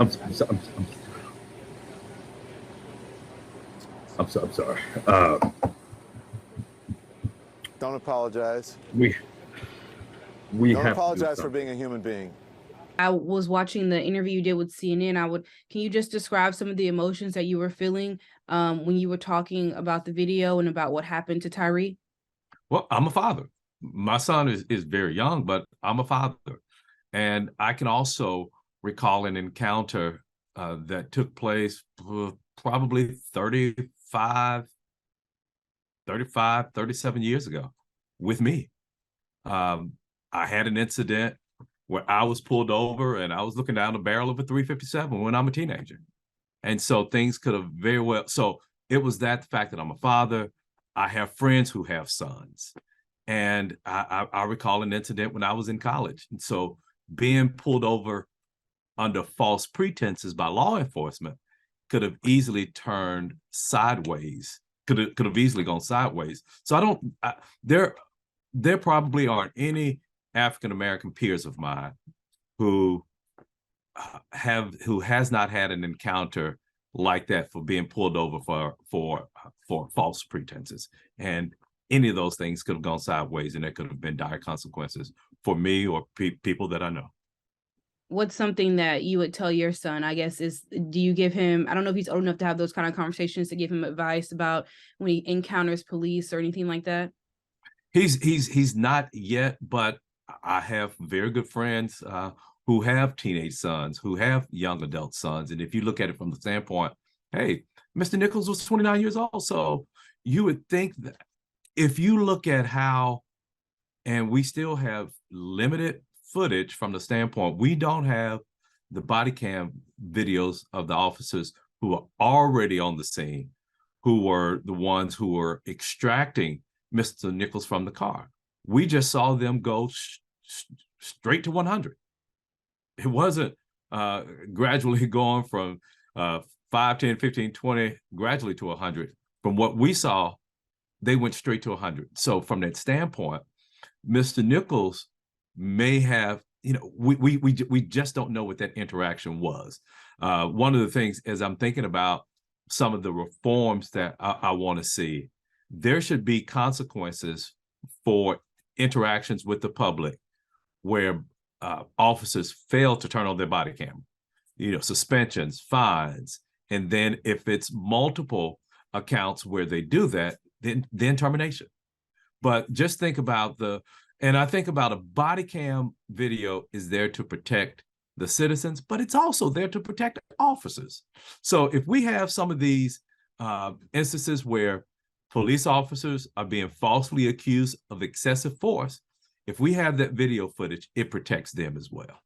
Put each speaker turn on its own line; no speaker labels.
I'm sorry.
Don't apologize.
We
Don't
have to do
apologize for
something.
being a human being.
I was watching the interview you did with CNN. Can you just describe some of the emotions that you were feeling when you were talking about the video and about what happened to Tyre?
Well, I'm a father. My son is very young, but I'm a father. And I can also recall an encounter that took place probably 37 years ago with me. I had an incident where I was pulled over and I was looking down the barrel of a 357 when I'm a teenager. And so things could have very well, so it was that the fact that I'm a father, I have friends who have sons. And I recall an incident when I was in college. And so being pulled over under false pretenses by law enforcement could have easily turned sideways, could have easily gone sideways. So there probably aren't any African-American peers of mine who has not had an encounter like that for being pulled over for false pretenses. And any of those things could have gone sideways, and there could have been dire consequences for me or people that I know.
What's something that you would tell your son, I guess, do you give him, I don't know if he's old enough to have those kind of conversations, to give him advice about when he encounters police or anything like that?
He's not yet, but I have very good friends who have teenage sons, who have young adult sons. And if you look at it from the standpoint, hey, Mr. Nichols was 29 years old. So you would think that if you look at how, and we still have limited footage from the standpoint, we don't have the body cam videos of the officers who are already on the scene, who were the ones who were extracting Mr. Nichols from the car. We just saw them go straight to 100. It wasn't gradually going from 5, 10, 15, 20, gradually to 100. From what we saw, they went straight to 100. So from that standpoint, Mr. Nichols may have, we just don't know what that interaction was. One of the things, as I'm thinking about some of the reforms that I want to see, there should be consequences for interactions with the public where officers fail to turn on their body camera, suspensions, fines, and then if it's multiple accounts where they do that, then termination. But just think about and I think about a body cam video is there to protect the citizens, but it's also there to protect officers. So if we have some of these instances where police officers are being falsely accused of excessive force, if we have that video footage, it protects them as well.